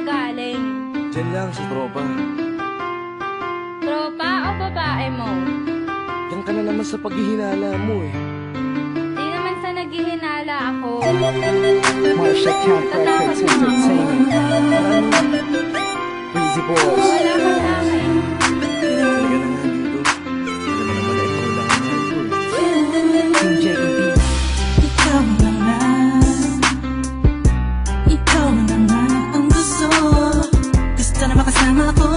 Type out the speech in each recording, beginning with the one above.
galing? Diyan lang, sa tropa. Tropa o babae mo? Diyan ka na naman sa paghihinala mo eh. Di naman sa naghihinala ako. Marsha Camp Records Entertainment. Breezy Boys. Wala ka sa akin. Talaga na nga dito. Alam mo naman na ikaw lang ang mahal ko eh. Team JEB. Ikaw na nga, ikaw na nga ang gusto. Gusto na makasama ko,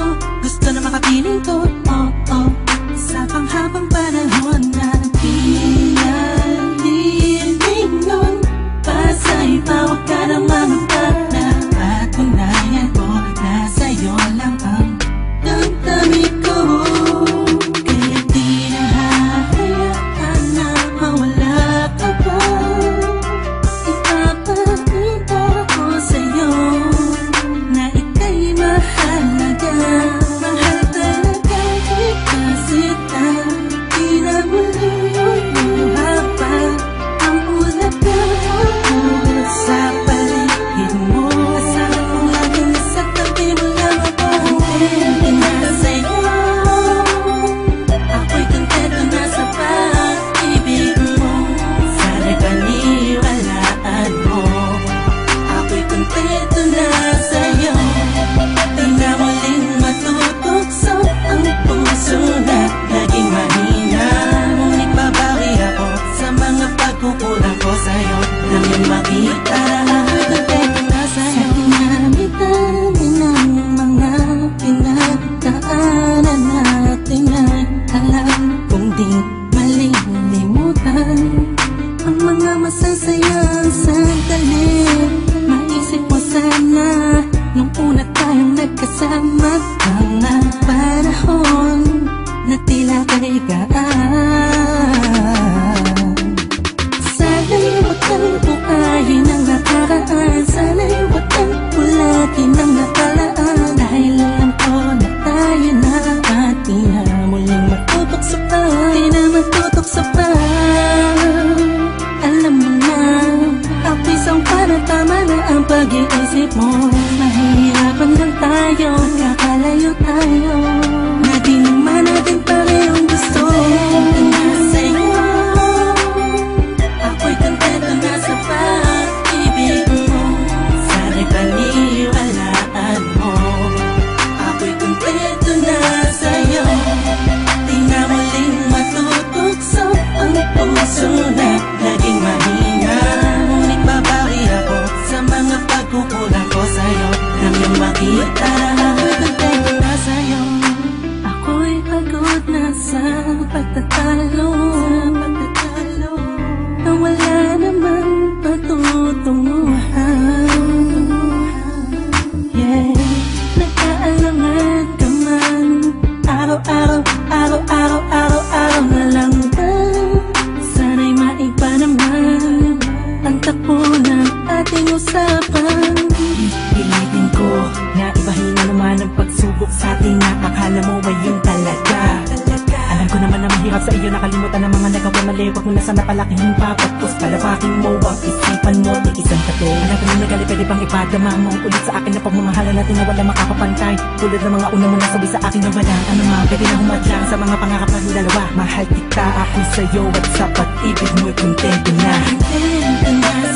gusto na makapiling ko. Oh, oh, sa panghabang panahon na pinaliling nun. Pasa'y pawag ka na mamagpag na patunayan ko na sa'yo lang ang damdamin ko. Kaya di na hahayaan na mawala ka pa. Ipapakita ko sa'yo na ika'y mahalaga. Mahal talaga kita sita. Di na muli pa ang ulaga sa paligid mo. Kasama ko lagi nasa tabi mo lang ako. Hindi na sa'yo, ako'y kontento na sa pag-ibig mo. Sana'y paniwalaan mo, ako'y kontento na sa'yo. Di na muling matutukso ang puso na naging mahina. Ngunit babawi ako sa mga pagkukulang ko sa'yo. Nang yung makita na ako'y kontento na sa'yo. Sa dinami-dami ng mga pinagdaanan natin ay alam kong di malilimutan ang mga masasayang sandali. Maisip mo sana nung una tayong nagkasama, mga panahon na tila kay gaan. Sana'y huwag kang buhayin ang nakaraan. Sana'y huwag kang ulatin ang nakalaan. Dahil alam ko na tayo na at di na muling matutok sa pa. Di na matutok sa pa. Alam mo na, ako'y sangpa na tama na ang pag-iisip mo. Mahihirapan lang tayo, kakalayo tayo, na di naman natin parehong gusto. Sa'yo, ako'y kontento na sa pag-ibig mo. Sana'y paniwalaan mo, ako'y kontento na sa'yo. Di na muling matutukso ang puso na naging mahina. Ngunit babawi ako sa mga pagkukulang ko sa'yo. Nang yung makita na ako'y kontento na sa'yo. Ako'y pagod na sa pagtatalo, na wala namang patutunguhan. Yeah, nagkaalangan ka man. Araw-araw, araw-araw, araw-araw na lang ba? Sana'y maiba naman ang takbo ng ating usapan. Pilitin ko na ibahin na naman ang pagsubok sa ating akala mo ay yun talaga. Alam ko naman na mahirap sa iyo nakalimutan ang mga nagawa mali. Huwag mo na sana palaking papagpos. Palawakin mo ang isipan mo, tikisan ka to. Alam ko na nagali, pwede bang ipadama mo ulit sa akin na pagmamahala natin na wala makakapantay. Tulad ng mga una mo nasabi sa akin na walang ano man. Pwede na humadlang sa mga pangarap natin dalawa. Mahal kita, ako'y sa'yo at sa pag-ibig mo'y kontento na. Kontento na